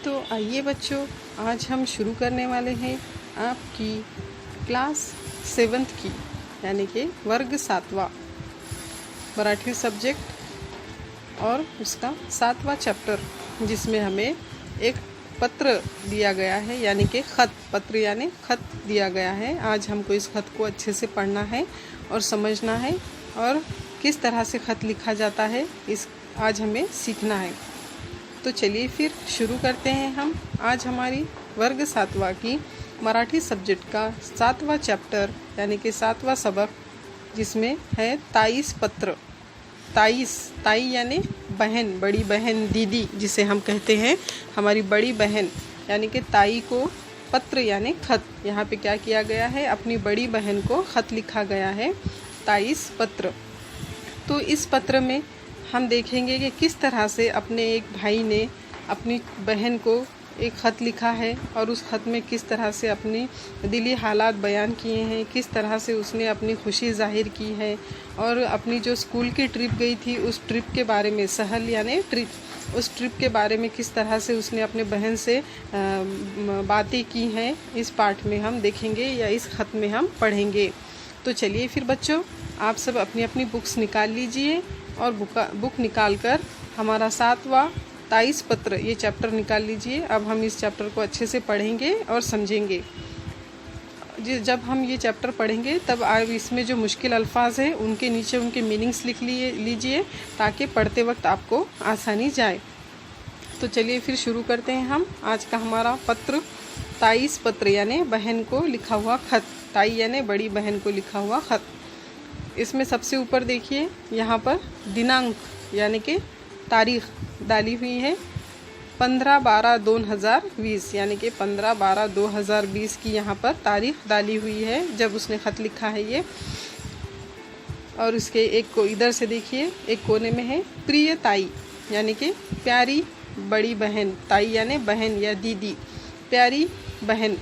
तो आइए बच्चों, आज हम शुरू करने वाले हैं आपकी क्लास 7th की, यानी कि वर्ग 7वां मराठी सब्जेक्ट और उसका 7वां चैप्टर, जिसमें हमें एक पत्र दिया गया है, यानी कि खत। पत्र यानी खत दिया गया है। आज हमको इस खत को अच्छे से पढ़ना है और समझना है, और किस तरह से खत लिखा जाता है आज हमें सीखना है। तो चलिए फिर शुरू करते हैं हम आज हमारी वर्ग 7वां की मराठी सब्जेक्ट का 7वां चैप्टर, यानी कि 7वां सबक, जिसमें है ताईस पत्र। ताई यानी बहन, बड़ी बहन, दीदी जिसे हम कहते हैं, हमारी बड़ी बहन, यानी कि ताई को पत्र यानी खत। यहाँ पे क्या किया गया है, अपनी बड़ी बहन को खत लिखा गया है, ताईस पत्र। तो इस पत्र में हम देखेंगे कि किस तरह से अपने एक भाई ने अपनी बहन को एक ख़त लिखा है, और उस ख़त में किस तरह से अपनी दिली हालात बयान किए हैं, किस तरह से उसने अपनी खुशी जाहिर की है, और अपनी जो स्कूल की ट्रिप गई थी उस ट्रिप के बारे में, सहल यानी ट्रिप, उस ट्रिप के बारे में किस तरह से उसने अपने बहन से बातें की हैं, इस पाठ में हम देखेंगे या इस ख़त में हम पढ़ेंगे। तो चलिए फिर बच्चों, आप सब अपनी अपनी बुक्स निकाल लीजिए और बुक निकाल कर हमारा 7वां ताईस पत्र ये चैप्टर निकाल लीजिए। अब हम इस चैप्टर को अच्छे से पढ़ेंगे और समझेंगे। जब हम ये चैप्टर पढ़ेंगे तब आप इसमें जो मुश्किल अल्फाज हैं उनके नीचे उनके मीनिंग्स लिख लीजिए, ताकि पढ़ते वक्त आपको आसानी जाए। तो चलिए फिर शुरू करते हैं हम आज का हमारा पत्र, ताईस पत्र यानी बहन को लिखा हुआ खत। ताई यानी बड़ी बहन को लिखा हुआ खत। इसमें सबसे ऊपर देखिए, यहाँ पर दिनांक यानी कि तारीख डाली हुई है 15/12/2020, यानी कि 15/12/2020 की यहाँ पर तारीख डाली हुई है जब उसने ख़त लिखा है ये। और उसके एक को इधर से देखिए, एक कोने में है प्रिय ताई, यानी कि प्यारी बड़ी बहन। ताई यानी बहन या दीदी, प्यारी बहन।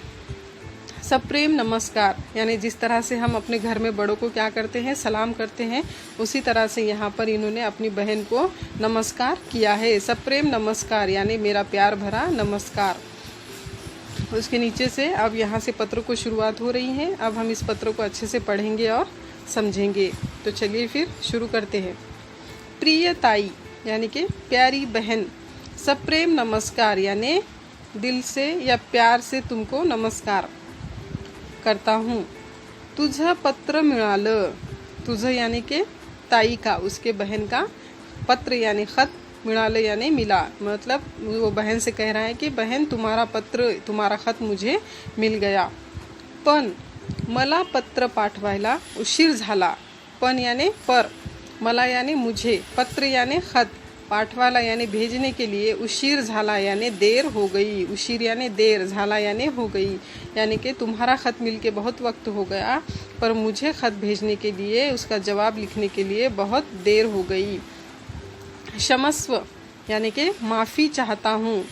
सप्रेम नमस्कार, यानी जिस तरह से हम अपने घर में बड़ों को क्या करते हैं, सलाम करते हैं, उसी तरह से यहाँ पर इन्होंने अपनी बहन को नमस्कार किया है। सप्रेम नमस्कार यानी मेरा प्यार भरा नमस्कार। उसके नीचे से अब यहाँ से पत्र को शुरुआत हो रही है। अब हम इस पत्र को अच्छे से पढ़ेंगे और समझेंगे। तो चलिए फिर शुरू करते हैं। प्रिय ताई यानी कि प्यारी बहन, सप्रेम नमस्कार यानी दिल से या प्यार से तुमको नमस्कार करता हूँ। तुझं पत्र मिळालं, तुझं यानी कि ताई का, उसके बहन का, पत्र यानी खत, मिळालं यानी मिला, मतलब वो बहन से कह रहा है कि बहन तुम्हारा पत्र, तुम्हारा खत मुझे मिल गया। पण मला पत्र पाठवायला उशीर झाला। पण यानी पर, मला यानी मुझे, पत्र यानी खत, पाठवाला यानी भेजने के लिए, उशीर झाला यानी देर हो गई, उशीर यानी देर, झाला यानी हो गई, यानी कि तुम्हारा ख़त मिलके बहुत वक्त हो गया, पर मुझे ख़त भेजने के लिए, उसका जवाब लिखने के लिए बहुत देर हो गई। क्षमस्व यानी कि माफ़ी चाहता हूँ।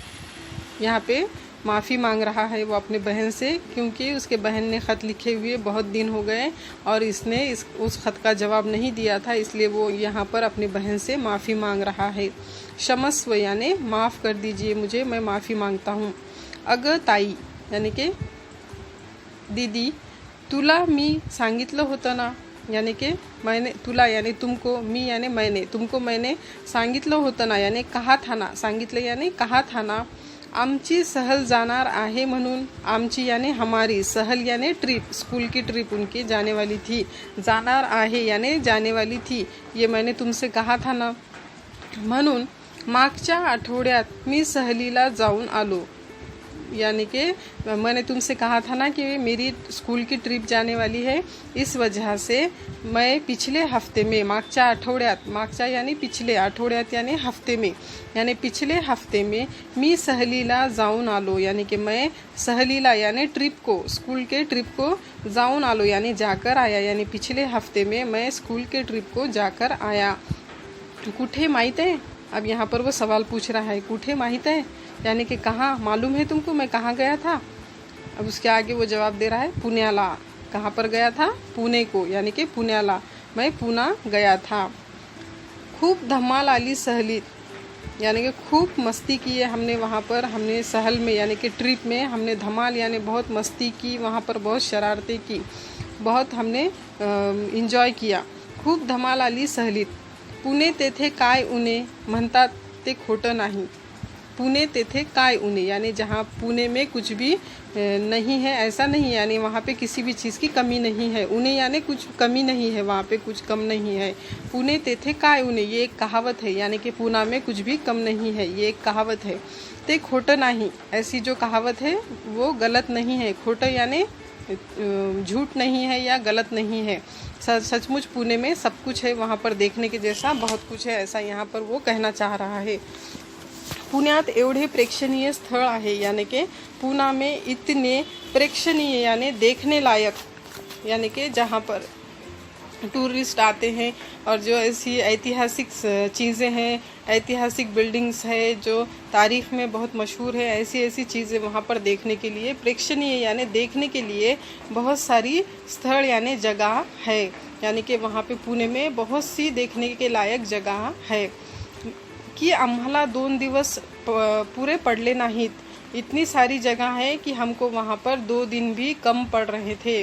यहाँ पे माफ़ी मांग रहा है वो अपने बहन से, क्योंकि उसके बहन ने ख़त लिखे हुए बहुत दिन हो गए और इसने उस ख़त का जवाब नहीं दिया था, इसलिए वो यहाँ पर अपनी बहन से माफ़ी मांग रहा है। क्षमस्व यानी माफ़ कर दीजिए मुझे, मैं माफ़ी मांगता हूँ। अगं ताई यानी कि दीदी, तुला मी सांगितलं होतं ना, यानी कि मैंने, तुला यानी तुमको, मी यानी मैंने, तुमको मैंने सांगितलं होतं ना, यानी कहा था ना, सांगितलं यानी कहा था ना, आमची सहल जाणार आहे म्हणून। आमची यानी हमारी, सहल यानी ट्रिप, स्कूल की ट्रिप उनकी जाने वाली थी, जाणार आहे यानी जाने वाली थी, ये मैंने तुमसे कहा था ना, म्हणून मागच्या आठवड्यात मी सहलीला जाऊन आलो, यानी कि मैंने तुमसे कहा था ना कि मेरी स्कूल की ट्रिप जाने वाली है, इस वजह से मैं पिछले हफ्ते में, मागच्या आठवड्यात, मागच्या यानी पिछले, आठवड्यात यानी हफ्ते में, यानी पिछले हफ्ते में मी सहलीला जाऊन आलो, यानी कि मैं सहलीला यानी ट्रिप को, स्कूल के ट्रिप को जाऊन आलो यानी जाकर आया, यानी पिछले हफ्ते में मैं स्कूल के ट्रिप को जाकर आया। कुठे माहीत है, अब यहाँ पर वो सवाल पूछ रहा है, कुठे माहीत है यानी कि कहाँ, मालूम है तुमको मैं कहाँ गया था। अब उसके आगे वो जवाब दे रहा है पुण्याला। कहाँ पर गया था, पुणे को, यानी कि पुण्याला, मैं पुणे गया था। खूप धमाल आली सहलीत, यानी कि खूब मस्ती की है हमने वहाँ पर। हमने सहल में यानी कि ट्रिप में हमने धमाल यानी बहुत मस्ती की, वहाँ पर बहुत शरारतें की, बहुत हमने इंजॉय किया, खूप धमाल आली सहलीत। पुणे तेथे काय उणे म्हणतात ते खोटं नाही। पुणे तेथे काय उणे यानी जहाँ पुणे में कुछ भी नहीं है ऐसा नहीं, यानी वहाँ पे किसी भी चीज़ की कमी नहीं है। उणे यानी कुछ कमी नहीं है, वहाँ पे कुछ कम नहीं है। पुणे तेथे काय उणे ये एक कहावत है, यानी कि पूना में कुछ भी कम नहीं है, ये एक कहावत है। ते खोटं नाही ऐसी जो कहावत है वो गलत नहीं है। खोटं यानी झूठ नहीं है या गलत नहीं है। सचमुच पुणे में सब कुछ है, वहाँ पर देखने के जैसा बहुत कुछ है, ऐसा यहाँ पर वो कहना चाह रहा है। पुण्यात एवढे प्रेक्षणीय स्थळ आहे, यानी कि पूना में इतने प्रेक्षणीय यानी देखने लायक, यानी कि जहाँ पर टूरिस्ट आते हैं और जो ऐसी ऐतिहासिक चीज़ें हैं, ऐतिहासिक बिल्डिंग्स है जो तारीख़ में बहुत मशहूर है, ऐसी ऐसी चीज़ें वहाँ पर देखने के लिए प्रेक्षणीय यानी देखने के लिए बहुत सारी स्थल यानी जगह है। यानी कि वहाँ पे पुणे में बहुत सी देखने के लायक जगह है कि आम्हाला 2 दिवस पूरे पडले नाहीत। इतनी सारी जगह है कि हमको वहाँ पर 2 दिन भी कम पड़ रहे थे।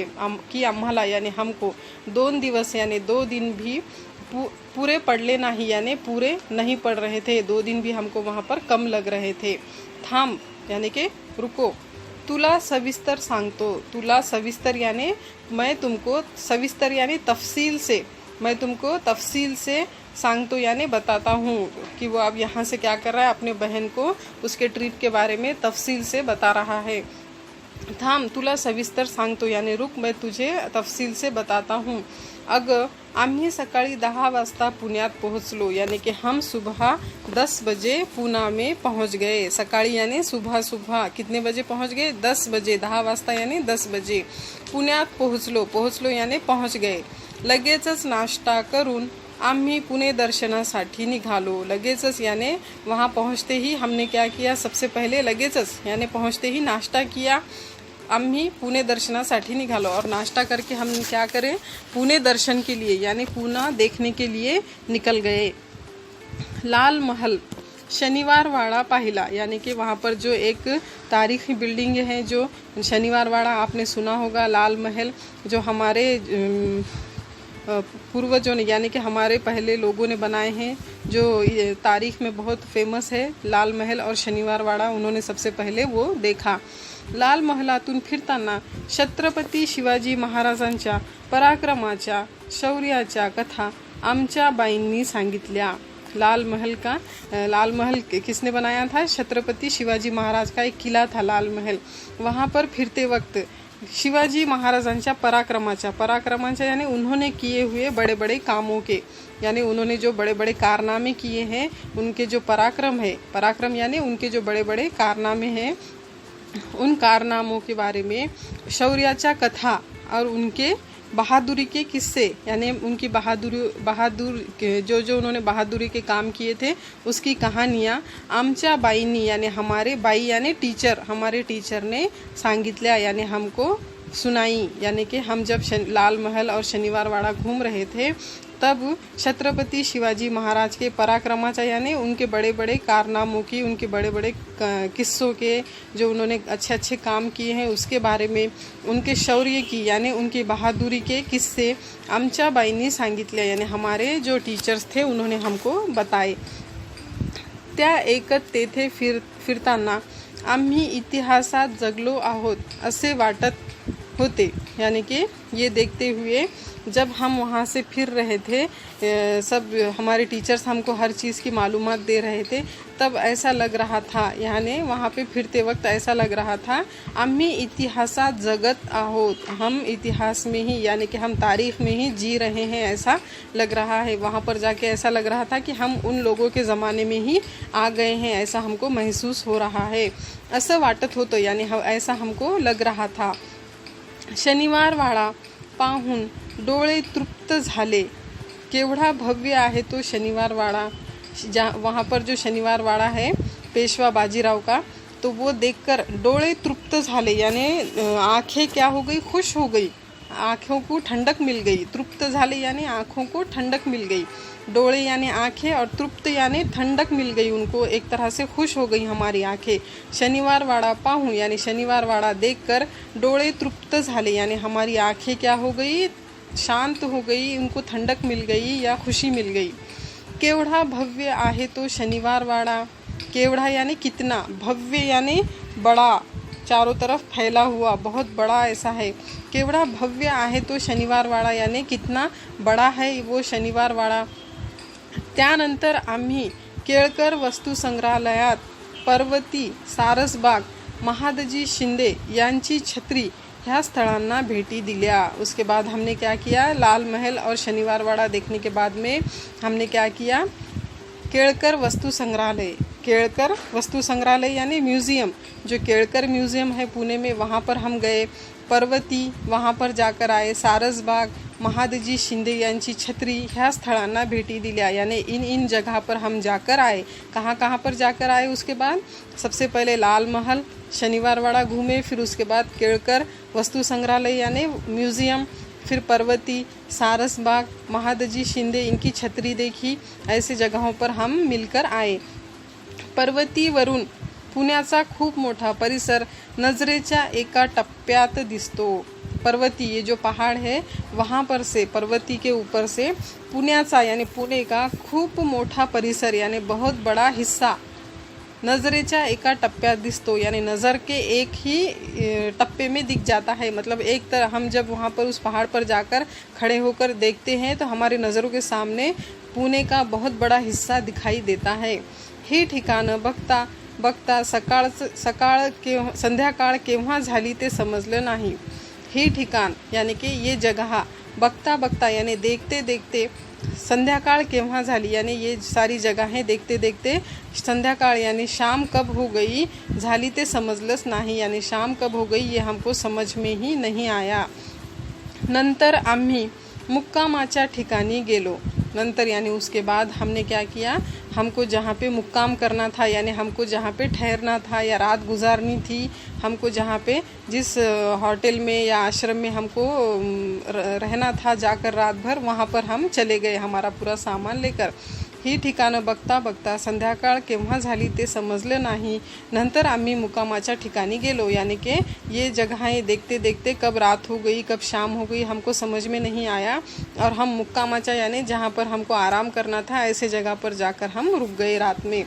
कि आम्हाला यानी हमको 2 दिवस यानी 2 दिन भी पूरे पडले नाही यानी पूरे नहीं पड़ रहे थे, 2 दिन भी हमको वहाँ पर कम लग रहे थे। थांब यानी कि रुको, तुला सविस्तर सांगतो, तुला सविस्तर यानी मैं तुमको, सविस्तर यानी तफसील से, मैं तुमको तफसील से सांगतो यानी बताता हूँ कि वो अब यहाँ से क्या कर रहा है, अपने बहन को उसके ट्रिप के बारे में तफसील से बता रहा है। थांब तुला सविस्तर सांगतो यानी रुक, मैं तुझे तफसील से बताता हूँ। अगं आम्ही सकाळी 10 वाजता पुण्यात पोहोचलो, यानी कि हम सुबह 10 बजे पुणे में पहुँच गए। सकाळी यानी सुबह सुबह कितने बजे पहुँच गए? 10 बजे। 10 वाजता यानी 10 बजे पुण्यात पोहोचलो, पोहोचलो यानी पहुँच गए। लगेचच नाश्ता करून आम्ही पुणे दर्शनासाठी निघालो। लगेचच यानी वहाँ पहुँचते ही हमने क्या किया, सबसे पहले लगेचच यानी पहुँचते ही नाश्ता किया। आम्ही पुणे दर्शनासाठी निघालो और नाश्ता करके हम क्या करें, पुणे दर्शन के लिए यानी पुणे देखने के लिए निकल गए। लाल महल शनिवार वाड़ा पाहिला, यानी कि वहाँ पर जो एक तारीखी बिल्डिंग है जो शनिवार वाड़ा आपने सुना होगा। लाल महल जो हमारे पूर्वजों ने यानी कि हमारे पहले लोगों ने बनाए हैं, जो तारीख में बहुत फेमस है लाल महल और शनिवार वाड़ा, उन्होंने सबसे पहले वो देखा। लाल महलातून फिरताना छत्रपती शिवाजी महाराजांच्या पराक्रमाच्या शौर्याच्या कथा आमच्या बाईंनी सांगितल्या। लाल महल किसने बनाया था? छत्रपति शिवाजी महाराज का एक किला था लाल महल। वहाँ पर फिरते वक्त शिवाजी महाराजांच्या पराक्रमाच्या यानी उन्होंने किए हुए बड़े बड़े कामों के, यानी उन्होंने जो बड़े बड़े कारनामे किए हैं उनके जो पराक्रम है, पराक्रम यानी उनके जो बड़े बड़े कारनामे हैं उन कारनामों के बारे में, शौर्याच्या कथा और उनके बहादुरी के किस्से, यानी उनकी बहादुर जो उन्होंने बहादुरी के काम किए थे उसकी कहानियाँ आमच्या बाईंनी यानी हमारे बाई यानी टीचर, हमारे टीचर ने सांगितल्या यानी हमको सुनाई। यानी कि हम जब लाल महल और शनिवार वाड़ा घूम रहे थे तब छत्रपति शिवाजी महाराज के पराक्रमाचा यानी उनके बड़े बड़े कारनामों की, उनके बड़े बड़े किस्सों के, जो उन्होंने अच्छे अच्छे काम किए हैं उसके बारे में, उनके शौर्य की यानी उनकी बहादुरी के किस्से आमच्या बाईंनी सांगितले, यानी हमारे जो टीचर्स थे उन्होंने हमको बताए। त्या एकत तेथे फिरताना आम्ही इतिहासात जगलो आहोत असे वाटत होते। यानी कि ये देखते हुए जब हम वहाँ से फिर रहे थे, सब हमारे टीचर्स हमको हर चीज़ की मालूमात दे रहे थे, तब ऐसा लग रहा था, यानी वहाँ पे फिरते वक्त ऐसा लग रहा था आम्ही इतिहासात जगत आहोत, हम इतिहास में ही यानी कि हम तारीख में ही जी रहे हैं, ऐसा लग रहा है। वहाँ पर जाके ऐसा लग रहा था कि हम उन लोगों के ज़माने में ही आ गए हैं, ऐसा हमको महसूस हो रहा है। असं वाटत होतं यानी ऐसा हमको लग रहा था। शनिवार वाड़ा पाहून डोळे तृप्त झाले। केवढा भव्य आहे तो शनिवार वाड़ा। वहाँ पर जो शनिवार वाड़ा है पेशवा बाजीराव का, तो वो देखकर डोळे तृप्त झाले यानी आँखें क्या हो गई, खुश हो गई। आँखों को ठंडक मिल गई। तृप्त झाले यानी आँखों को ठंडक मिल गई। डोळे यानी आँखें और तृप्त यानी ठंडक मिल गई, उनको एक तरह से खुश हो गई हमारी आँखें। शनिवार वाड़ा पाहूं यानी शनिवार वाड़ा देखकर डोळे तृप्त झाले यानी हमारी आँखें क्या हो गई, शांत हो गई, उनको ठंडक मिल गई या खुशी मिल गई। केवढा भव्य आहे तो शनिवार वाड़ा। केवढ़ा यानी कितना, भव्य यानी बड़ा, चारों तरफ फैला हुआ, बहुत बड़ा ऐसा है। केवढ़ा भव्य आहे तो शनिवार वाड़ा यानी कितना बड़ा है वो शनिवार वाड़ा। त्यानंतर आम्ही केळकर वस्तू संग्रहालयात पर्वती, सारसबाग, महादजी शिंदे यांची छत्री ह्या स्थळांना भेटी दिल्या। उसके बाद हमने क्या किया, लाल महल और शनिवार वाड़ा देखने के बाद में हमने क्या किया, केळकर वस्तु संग्रहालय, केळकर वस्तु संग्रहालय यानी म्यूज़ियम, जो केळकर म्यूज़ियम है पुणे में, वहाँ पर हम गए। पर्वती, वहाँ पर जाकर आए। सारसबाग, महादजी शिंदे यांची छत्री ह्या स्थळांना भेटी दिल्या यानी इन जगह पर हम जाकर आए। कहाँ पर जाकर आए, उसके बाद सबसे पहले लाल महल, शनिवार वाड़ा घूमे, फिर उसके बाद केळकर वस्तु संग्रहालय यानी म्यूज़ियम, फिर पर्वती, सारसबाग, महादजी शिंदे इनकी छत्री देखी। ऐसे जगहों पर हम मिलकर आए। पर्वतीवरून पुण्याचा खूप मोठा परिसर नजरेच्या एका टप्प्यात दिसतो। पर्वती, ये जो पहाड़ है वहाँ पर से, पर्वती के ऊपर से पुण्याचा यानी पुणे का खूप मोठा परिसर यानी बहुत बड़ा हिस्सा नजरेच्या एका टप्प्यात दिसतो यानी नज़र के एक ही टप्पे में दिख जाता है। मतलब एक तरह हम जब वहाँ पर उस पहाड़ पर जाकर खड़े होकर देखते हैं तो हमारी नज़रों के सामने पुणे का बहुत बड़ा हिस्सा दिखाई देता है। हे ठिकाणं बघता बघता संध्याकाळ केव्हा झाली ते समजलं नाही। हे ठिकाण यानी कि ये जगह, बघता बघता यानी देखते देखते, संध्याकाळ केव्हा झाली यानी ये सारी जगहें देखते देखते संध्याकाळ यानी शाम कब हो गई, झाली ते समजलंच नाही यानी शाम कब हो गई ये हमको समझ में ही नहीं आया। नंतर आम्ही मुक्कामाच्या ठिकाणी गेलो। नंतर यानी उसके बाद हमने क्या किया, हमको जहाँ पे मुक्काम करना था यानी हमको जहाँ पे ठहरना था या रात गुजारनी थी, हमको जहाँ पे जिस होटल में या आश्रम में हमको रहना था जाकर रात भर, वहाँ पर हम चले गए हमारा पूरा सामान लेकर। ही ठिकाणं बघता बघता संध्याकाळ केव्हा झाली ते समजलं नाही। नंतर आम्ही मुक्कामाच्या ठिकाणी गेलो यानी कि ये जगहें देखते देखते कब रात हो गई कब शाम हो गई हमको समझ में नहीं आया, और हम मुक्कामाच्या यानी जहाँ पर हमको आराम करना था ऐसे जगह पर जाकर हम रुक गए रात में।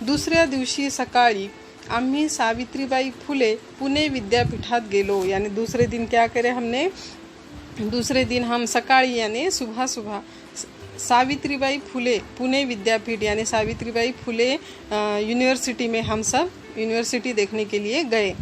दुसऱ्या दिवशी सकाळी आम्ही सावित्रीबाई फुले पुणे विद्यापीठात गेलो यानी दूसरे दिन क्या करे हमने, दूसरे दिन हम सकाळी यानी सुबह सुबह सावित्रीबाई फुले पुणे विद्यापीठ यानी सावित्रीबाई फुले यूनिवर्सिटी में हम सब यूनिवर्सिटी देखने के लिए गए।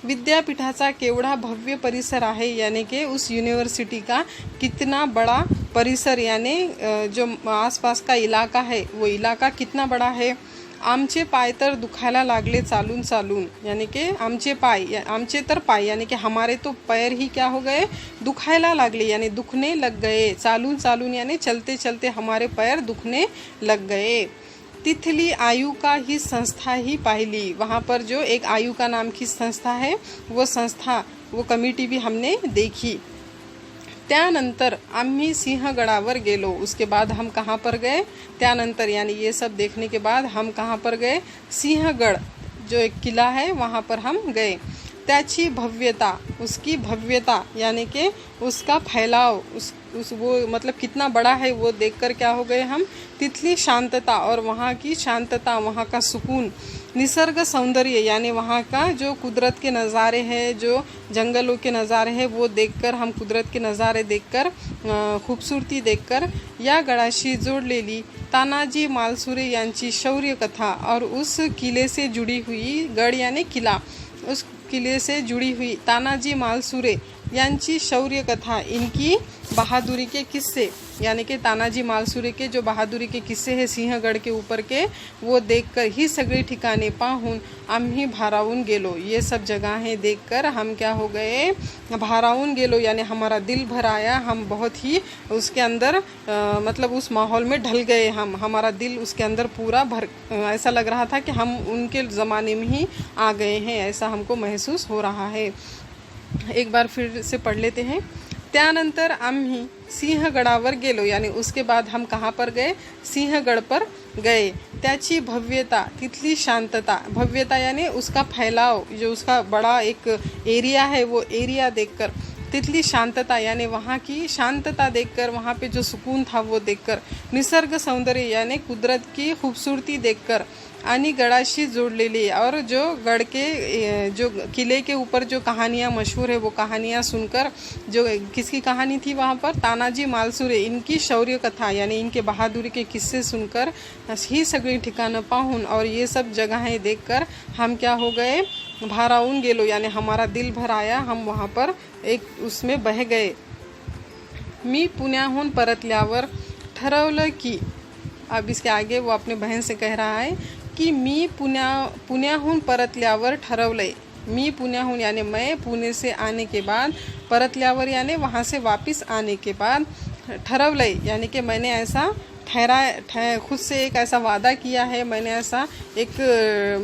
विद्यापीठाचा केवढा भव्य परिसर आहे यानी कि उस यूनिवर्सिटी का कितना बड़ा परिसर यानी जो आसपास का इलाका है वो इलाका कितना बड़ा है। आमचे पाय तर दुखायला लागले चालून चालून यानी कि आमचे तर पाय यानी कि हमारे तो पैर ही क्या हो गए, दुखायला लागले यानी दुखने लग गए। चालून चालून यानी चलते चलते हमारे पैर दुखने लग गए। तिथली आयु का ही संस्था ही पाहिली, वहाँ पर जो एक आयु का नाम की संस्था है वो संस्था, वो कमिटी भी हमने देखी। त्यानंतर आम्ही सिंहगडावर गेलो। उसके बाद हम कहाँ पर गए, त्यानंतर यानी ये सब देखने के बाद हम कहाँ पर गए, सिंहगढ़ जो एक किला है वहाँ पर हम गए। त्याची भव्यता, उसकी भव्यता यानी कि उसका फैलाव, उस वो मतलब कितना बड़ा है वो देखकर क्या हो गए हम, तिथली शांतता और वहाँ की शांतता, वहाँ का सुकून, निसर्ग सौंदर्य यानी वहाँ का जो कुदरत के नज़ारे हैं, जो जंगलों के नज़ारे हैं वो देखकर, हम कुदरत के नज़ारे देखकर, खूबसूरती देखकर या गडाशी जोडलेली तानाजी मालसुरे यांची शौर्य कथा और उस किले से जुड़ी हुई, गढ़ यानी किला, उस किले से जुड़ी हुई तानाजी मालसुरे यांची शौर्य कथा, इनकी बहादुरी के किस्से यानी कि तानाजी मालसुरे के जो बहादुरी के किस्से हैं सिंहगढ़ के ऊपर के, वो देखकर ही सगळी ठिकाणे पाहून आम्ही भारावून गेलो। ये सब जगहें देखकर हम क्या हो गए, भारावून गेलो यानी हमारा दिल भर आया। हम बहुत ही उसके अंदर मतलब उस माहौल में ढल गए, हमारा दिल उसके अंदर पूरा भर, ऐसा लग रहा था कि हम उनके ज़माने में ही आ गए हैं, ऐसा हमको महसूस हो रहा है। एक बार फिर से पढ़ लेते हैं। त्यानंतर आम्ही सिंहगडावर गेलो, यानी उसके बाद हम कहाँ पर गए, सिंहगड पर गए। त्याची भव्यता, तिथली शांतता, भव्यता यानी उसका फैलाव, जो उसका बड़ा एक एरिया है वो एरिया देखकर, तिथली शांतता यानी वहाँ की शांतता देखकर, वहाँ पे जो सुकून था वो देखकर, निसर्ग सौंदर्य यानी कुदरत की खूबसूरती देखकर, आणि गडाशी जोड़लेली, और जो गढ़ के जो किले के ऊपर जो कहानियाँ मशहूर है वो कहानियाँ सुनकर, जो किसकी कहानी थी वहाँ पर, तानाजी मालसुरे, इनकी शौर्य कथा यानी इनके बहादुरी के किस्से सुनकर, ही सगळी ठिकाणं पाहून और ये सब जगहें देखकर हम क्या हो गए, भारावून गेलो, यानी हमारा दिल भर आया, हम वहाँ पर एक उसमें बह गए। मी पुण्याहून परतल्यावर ठरवलं की, अब इसके आगे वो अपने बहन से कह रहा है कि मी पुण्याहून परतल्यावर ठरवलंय, मी पुण्याहून यानी मैं पुणे से आने के बाद, परतल्यावर यानी वहाँ से वापस आने के बाद, ठरवलंय यानी कि मैंने ऐसा खुद से एक ऐसा वादा किया है, मैंने ऐसा एक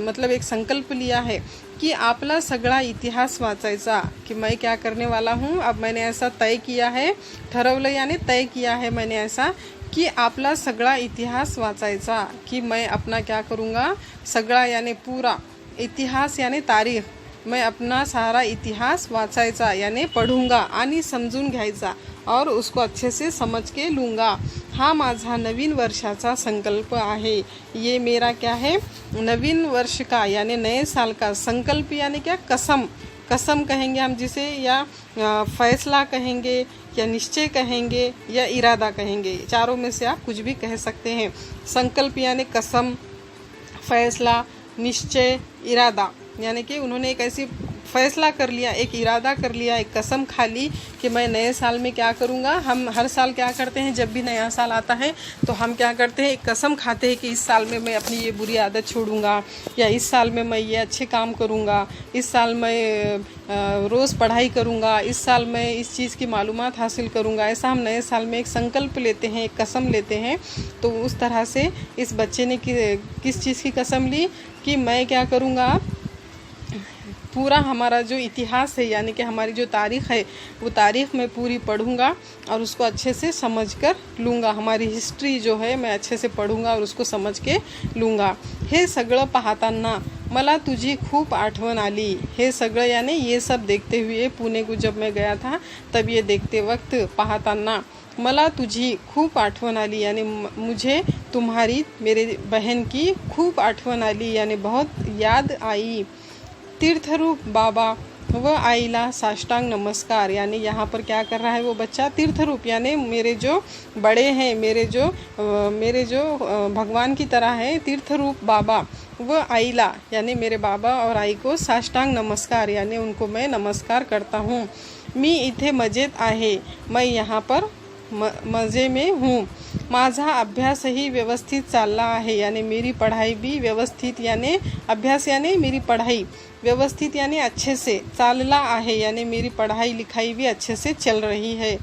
मतलब एक संकल्प लिया है कि आपला सगळा इतिहास वाचायचा, कि मैं क्या करने वाला हूँ, अब मैंने ऐसा तय किया है, ठरवलं यानी तय किया है मैंने ऐसा, कि आपला सगळा इतिहास वाचायचा, कि मैं अपना क्या करूँगा, सगळा यानी पूरा, इतिहास यानी तारीख, मैं अपना सारा इतिहास वाचायचा यानी पढ़ूंगा आणि समजून घ्यायचा और उसको अच्छे से समझ के लूँगा। हा माझा नवीन वर्षाचा संकल्प आहे। ये मेरा क्या है, नवीन वर्ष का यानी नए साल का संकल्प यानी क्या, कसम, कसम कहेंगे हम जिसे, या फैसला कहेंगे, या निश्चय कहेंगे, या इरादा कहेंगे, चारों में से आप कुछ भी कह सकते हैं। संकल्प यानी कसम, फैसला, निश्चय, इरादा, यानी कि उन्होंने एक ऐसी फैसला कर लिया, एक इरादा कर लिया, एक कसम खा ली कि मैं नए साल में क्या करूँगा। हम हर साल क्या करते हैं, जब भी नया साल आता है तो हम क्या करते हैं, एक कसम खाते हैं कि इस साल में मैं अपनी ये बुरी आदत छोड़ूंगा, या इस साल में मैं ये अच्छे काम करूँगा, इस साल मैं रोज़ पढ़ाई करूँगा, इस साल मैं इस चीज़ की मालूमात हासिल करूँगा। ऐसा हम नए साल में एक संकल्प लेते हैं, एक कसम लेते हैं। तो उस तरह से इस बच्चे ने किस चीज़ की कसम ली, कि मैं क्या करूँगा, पूरा हमारा जो इतिहास है यानी कि हमारी जो तारीख़ है वो तारीख़ मैं पूरी पढ़ूंगा और उसको अच्छे से समझ कर लूँगा। हमारी हिस्ट्री जो है मैं अच्छे से पढ़ूंगा और उसको समझ के लूँगा। हे सगळं पाहताना मला तुझी खूप आठवण आली। हे सगळं यानी ये सब देखते हुए, पुणे को जब मैं गया था तब ये देखते वक्त पाहताना मला तुझी खूप आठवण आली, यानी मुझे तुम्हारी, मेरे बहन की खूप आठवण आली, यानी बहुत याद आई। तीर्थरूप बाबा व आईला साष्टांग नमस्कार, यानी यहाँ पर क्या कर रहा है वो बच्चा, तीर्थरूप यानी मेरे जो बड़े हैं, मेरे जो भगवान की तरह है, तीर्थरूप बाबा व आईला यानी मेरे बाबा और आई को साष्टांग नमस्कार यानी उनको मैं नमस्कार करता हूँ। मी इथे मजेत आहे, मैं यहाँ पर मज़े में हूँ। माझा अभ्यासही व्यवस्थित चालला आहे, यानी मेरी पढ़ाई भी व्यवस्थित, यानी अभ्यास यानी मेरी पढ़ाई, व्यवस्थित यानी अच्छे से, चालला आहे यानी मेरी पढ़ाई लिखाई भी अच्छे से चल रही है।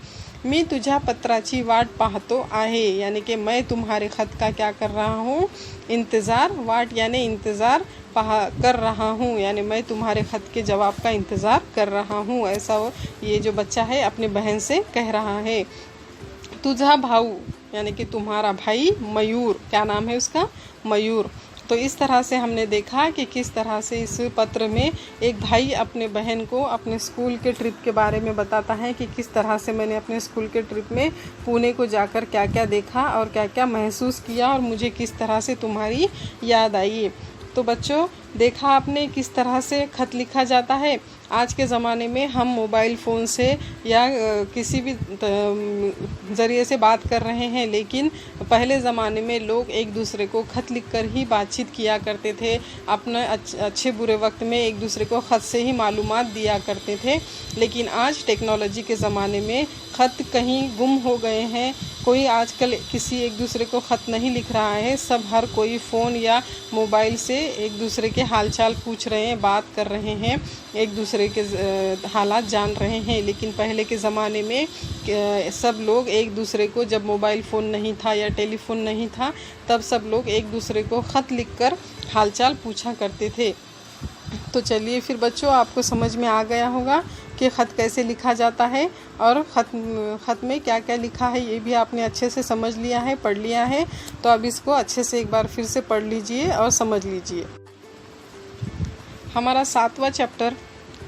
मी तुझ्या पत्राची वाट पाहतो आहे, यानी कि मैं तुम्हारे ख़त का क्या कर रहा हूँ, इंतज़ार, वाट यानी इंतज़ार कर रहा हूँ, यानी मैं तुम्हारे ख़त के जवाब का इंतज़ार कर रहा हूँ। ऐसा ये जो बच्चा है अपनी बहन से कह रहा है। तुझा भाऊ यानी कि तुम्हारा भाई मयूर, क्या नाम है उसका, मयूर। तो इस तरह से हमने देखा कि किस तरह से इस पत्र में एक भाई अपने बहन को अपने स्कूल के ट्रिप के बारे में बताता है कि किस तरह से मैंने अपने स्कूल के ट्रिप में पुणे को जाकर क्या क्या देखा और क्या क्या महसूस किया और मुझे किस तरह से तुम्हारी याद आई। तो बच्चों देखा आपने किस तरह से खत लिखा जाता है। आज के ज़माने में हम मोबाइल फ़ोन से या किसी भी ज़रिए से बात कर रहे हैं, लेकिन पहले ज़माने में लोग एक दूसरे को ख़त लिखकर ही बातचीत किया करते थे। अपने अच्छे बुरे वक्त में एक दूसरे को ख़त से ही मालूमात दिया करते थे। लेकिन आज टेक्नोलॉजी के ज़माने में ख़त कहीं गुम हो गए हैं। कोई आजकल किसी एक दूसरे को ख़त नहीं लिख रहा है। सब हर कोई फ़ोन या मोबाइल से एक दूसरे के हालचाल पूछ रहे हैं, बात कर रहे हैं, एक दूसरे के हालात जान रहे हैं। लेकिन पहले के ज़माने में सब लोग एक दूसरे को, जब मोबाइल फ़ोन नहीं था या टेलीफोन नहीं था, तब सब लोग एक दूसरे को ख़त लिखकर हालचाल पूछा करते थे। तो चलिए फिर बच्चों, आपको समझ में आ गया होगा के ख़त कैसे लिखा जाता है और ख़त में क्या क्या लिखा है ये भी आपने अच्छे से समझ लिया है, पढ़ लिया है। तो अब इसको अच्छे से एक बार फिर से पढ़ लीजिए और समझ लीजिए। हमारा 7वां चैप्टर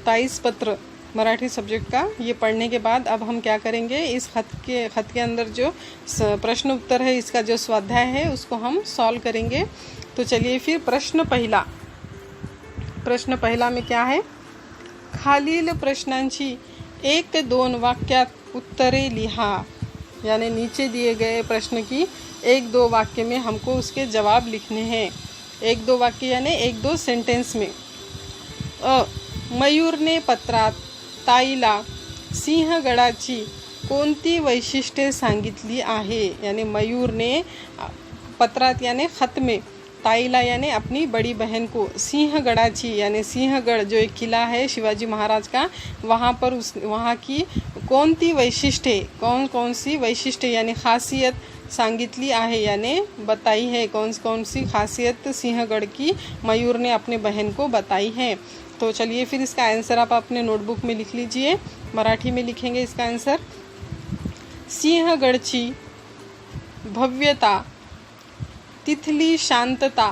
ताईस पत्र मराठी सब्जेक्ट का ये पढ़ने के बाद अब हम क्या करेंगे, इस खत के अंदर जो प्रश्न उत्तर है, इसका जो स्वाध्याय है उसको हम सॉल्व करेंगे। तो चलिए फिर प्रश्न पहिला में क्या है, खालील प्रश्नांची 1-2 वाक्यात उत्तरे लिहा। यानी नीचे दिए गए प्रश्न की 1-2 वाक्य में हमको उसके जवाब लिखने हैं। 1-2 वाक्य यानी 1-2 सेंटेंस में। मयूरने पत्रात ताईला सिंहगडाची कोणती वैशिष्ट्ये सांगितली आहे। यानी मयूरने पत्रात यानी खत में ताईला यानी अपनी बड़ी बहन को सिंहगडाची यानी सिंहगढ़ जो एक किला है शिवाजी महाराज का, वहाँ पर वहाँ की कोणती वैशिष्ट्ये, कौन सी वैशिष्ट्य यानी खासियत सांगितली आहे यानी बताई है, कौन सी खासियत सिंहगढ़ की मयूर ने अपने बहन को बताई है। तो चलिए फिर इसका आंसर आप अपने नोटबुक में लिख लीजिए। मराठी में लिखेंगे इसका आंसर। सिंहगडची भव्यता, तिथली शांतता,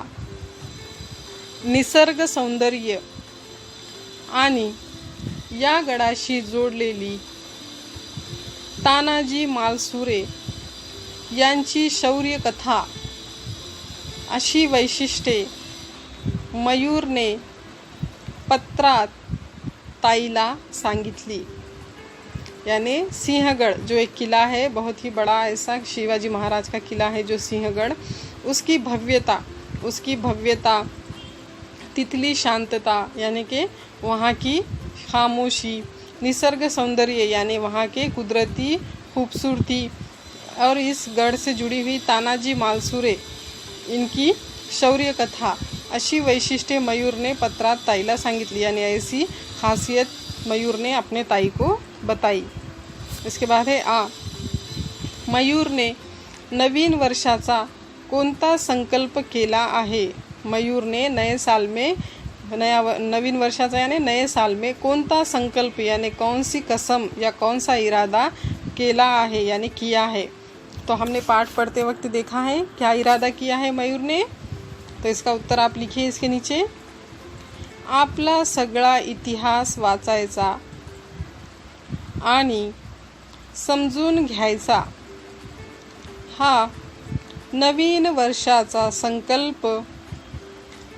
निसर्ग सौंदर्य आणि या गडाशी जोडलेली तानाजी मालसुरे यांची शौर्य कथा अशी वैशिष्ट्ये मयूरने पत्रात ताईला सांगितली। यानी सिंहगढ़ जो एक किला है, बहुत ही बड़ा ऐसा शिवाजी महाराज का किला है जो सिंहगढ़, उसकी भव्यता, तिथली शांतता यानी कि वहाँ की खामोशी, निसर्ग सौंदर्य यानी वहाँ के कुदरती खूबसूरती, और इस गढ़ से जुड़ी हुई तानाजी मालसुरे इनकी शौर्य कथा अशी वैशिष्ट्य मयूर ने पत्रात ताईला सांगितली। यानी ऐसी खासियत मयूर ने अपने ताई को बताई। इसके बाद है मयूर ने नवीन वर्षाचा कोणता संकल्प केला आहे। मयूर ने नए साल में नवीन वर्षाचा यानी नए साल में कोणता संकल्प यानी कौन सी कसम या कौन सा इरादा केला आहे यानी किया है। तो हमने पाठ पढ़ते वक्त देखा है क्या इरादा किया है मयूर ने। तो इसका उत्तर आप लिखिए इसके नीचे। आपला सगळा इतिहास वाचायचा आणि समजून घ्यायचा हा नवीन वर्षाचा संकल्प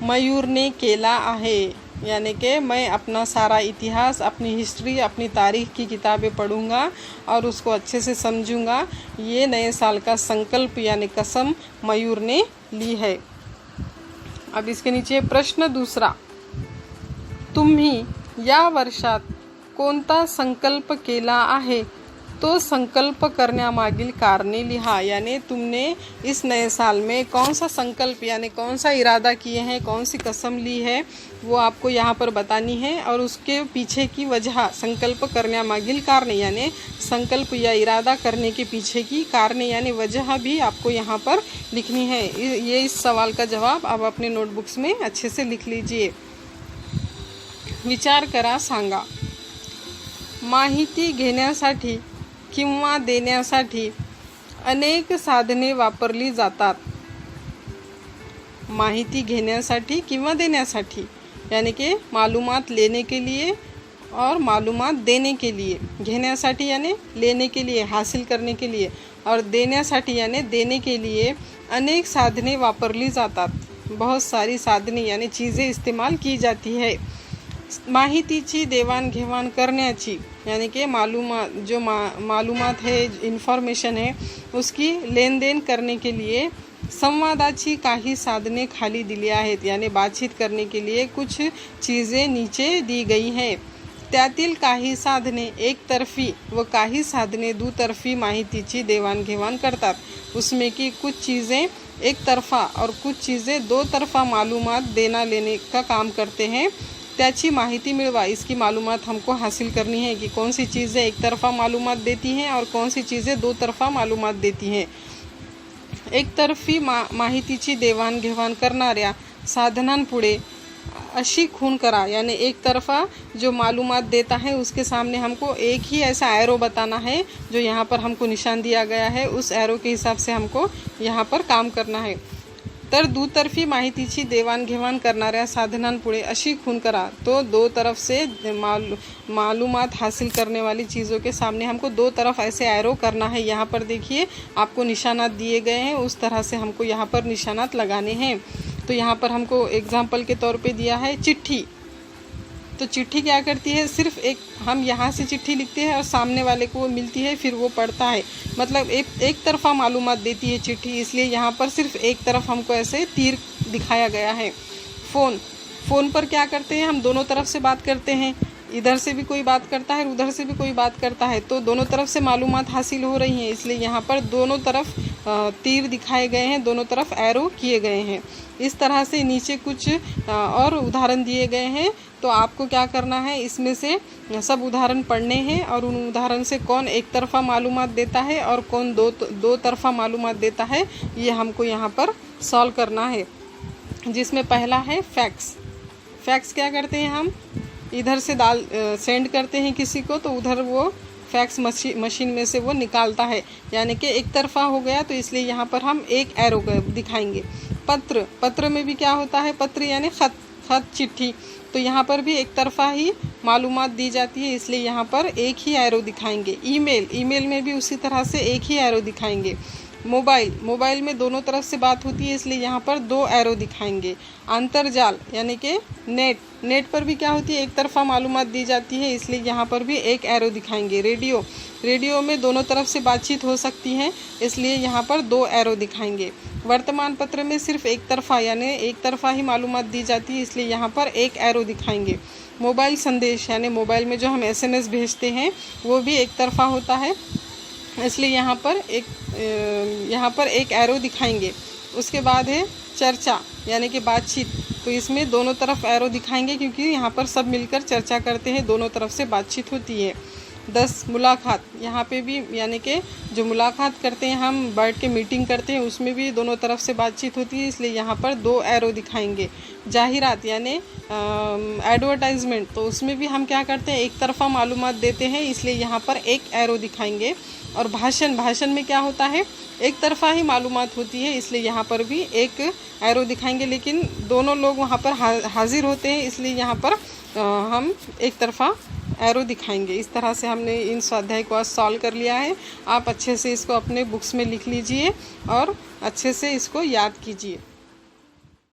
मयूर ने केला आहे। यानी कि मैं अपना सारा इतिहास, अपनी हिस्ट्री, अपनी तारीख की किताबें पढ़ूँगा और उसको अच्छे से समझूँगा। ये नए साल का संकल्प यानी कसम मयूर ने ली है। अब इसके नीचे प्रश्न दूसरा, तुम्ही या वर्षात कोणता संकल्प केला आहे तो संकल्प करण्यामागील कारणे लिहा। यानी तुमने इस नए साल में कौन सा संकल्प यानी कौन सा इरादा किए हैं, कौन सी कसम ली है, वो आपको यहाँ पर बतानी है। और उसके पीछे की वजह, संकल्प करण्यामागील कारणे यानी संकल्प या इरादा करने के पीछे की कारणे यानी वजह भी आपको यहाँ पर लिखनी है। ये इस सवाल का जवाब आप अपने नोटबुक्स में अच्छे से लिख लीजिए। विचार करा, सांगा। माहिती घेण्यासाठी किंवा देण्यासाठी अनेक साधने वापरली जातात। माहिती घेण्यासाठी किंवा देण्यासाठी यानी कि मालूमात लेने के लिए और मालूमात देने के लिए। घेण्यासाठी यानी लेने के लिए, हासिल करने के लिए, और देण्यासाठी यानी देने के लिए अनेक साधने वापरली जातात। बहुत सारी साधने यानी चीज़ें इस्तेमाल की जाती है। माहितीची देवाणघेवाण करण्याची यानी कि मालूमात है, इन्फॉर्मेशन है, उसकी लेन देन करने के लिए संवादाची काही साधने खाली दिली आहेत। यानी बातचीत करने के लिए कुछ चीज़ें नीचे दी गई हैं। त्यातील काही साधने एकतर्फी व काही साधने दुतर्फी माहितीची देवाणघेवाण करतात। उसमें की कुछ चीज़ें एक तरफा और कुछ चीज़ें दो तरफा मालूमात देना लेने का काम करते हैं। त्याची माहिती मिलवा, इसकी मालूमात हमको हासिल करनी है कि कौन सी चीज़ें एक तरफा मालूमात देती हैं और कौन सी चीज़ें दो तरफा मालूमात देती हैं। एकतर्फी माहितीची देवाणघेवाण करणाऱ्या साधनांपुढे अशी खून करा, यानी एक तरफा जो मालूमात देता है उसके सामने हमको एक ही ऐसा एरो बताना है जो यहाँ पर हमको निशान दिया गया है, उस एरो के हिसाब से हमको यहाँ पर काम करना है। तर दुतर्फी माहितीची देवाणघेवाण करणाऱ्या साधनांपुढे अशी खून करा। तो दो तरफ से मालूमात हासिल करने वाली चीज़ों के सामने हमको दो तरफ ऐसे एरो करना है। यहाँ पर देखिए आपको निशानात दिए गए हैं, उस तरह से हमको यहाँ पर निशानात लगाने हैं। तो यहाँ पर हमको एग्जाम्पल के तौर पे दिया है चिट्ठी। तो चिट्ठी क्या करती है, सिर्फ एक हम यहाँ से चिट्ठी लिखते हैं और सामने वाले को वो मिलती है, फिर वो पढ़ता है, मतलब एक तरफा मालूमात देती है चिट्ठी, इसलिए यहाँ पर सिर्फ एक तरफ हमको ऐसे तीर दिखाया गया है। फ़ोन पर क्या करते हैं, हम दोनों तरफ से बात करते हैं, इधर से भी कोई बात करता है उधर से भी कोई बात करता है, तो दोनों तरफ से मालूमात हासिल हो रही हैं, इसलिए यहाँ पर दोनों तरफ तीर दिखाए गए हैं, दोनों तरफ एरो किए गए हैं। इस तरह से नीचे कुछ और उदाहरण दिए गए हैं, तो आपको क्या करना है, इसमें से सब उदाहरण पढ़ने हैं और उन उदाहरण से कौन एक तरफा मालूमात देता है और कौन दो तरफा मालूमात देता है, ये हमको यहाँ पर सॉल्व करना है। जिसमें पहला है फैक्स। फैक्स क्या करते हैं, हम इधर से सेंड करते हैं किसी को, तो उधर वो फैक्स मशीन में से वो निकालता है, यानी कि एक तरफा हो गया, तो इसलिए यहाँ पर हम एक एरो दिखाएंगे। पत्र में भी क्या होता है, पत्र यानी खत चिट्ठी, तो यहाँ पर भी एक तरफा ही मालूमात दी जाती है, इसलिए यहाँ पर एक ही एरो दिखाएंगे। ईमेल में भी उसी तरह से एक ही एरो दिखाएंगे। मोबाइल में दोनों तरफ से बात होती है, इसलिए यहाँ पर दो एरो दिखाएंगे। अंतर्जाल यानी कि नेट पर भी क्या होती है, एक तरफा मालूमात दी जाती है, इसलिए यहाँ पर भी एक एरो दिखाएंगे। रेडियो में दोनों तरफ से बातचीत हो सकती है, इसलिए यहाँ पर दो एरो दिखाएंगे। वर्तमान पत्र में सिर्फ एक तरफा यानी एक तरफा ही मालूमात दी जाती है, इसलिए यहाँ पर एक एरो दिखाएंगे। मोबाइल संदेश यानी मोबाइल में जो हम SMS भेजते हैं वो भी एक तरफा होता है, इसलिए यहाँ पर एक एरो दिखाएंगे। उसके बाद है चर्चा यानी कि बातचीत, तो इसमें दोनों तरफ एरो दिखाएंगे क्योंकि यहाँ पर सब मिलकर चर्चा करते हैं, दोनों तरफ से बातचीत होती है। 10 मुलाकात, यहाँ पे भी यानी कि जो मुलाकात करते हैं हम बैठ के मीटिंग करते हैं, उसमें भी दोनों तरफ से बातचीत होती है, इसलिए यहाँ पर दो एरो दिखाएंगे। जाहिरात यानी एडवर्टाइजमेंट, तो उसमें भी हम क्या करते हैं, एक तरफा मालूमात देते हैं, इसलिए यहाँ पर एक एरो दिखाएंगे। और भाषण में क्या होता है, एक तरफा ही मालूमात होती है, इसलिए यहाँ पर भी एक एरो दिखाएंगे, लेकिन दोनों लोग वहाँ पर हाजिर होते हैं, इसलिए यहाँ पर हम एक तरफा एरो दिखाएंगे। इस तरह से हमने इन स्वाध्याय को आज सॉल्व कर लिया है। आप अच्छे से इसको अपने बुक्स में लिख लीजिए और अच्छे से इसको याद कीजिए।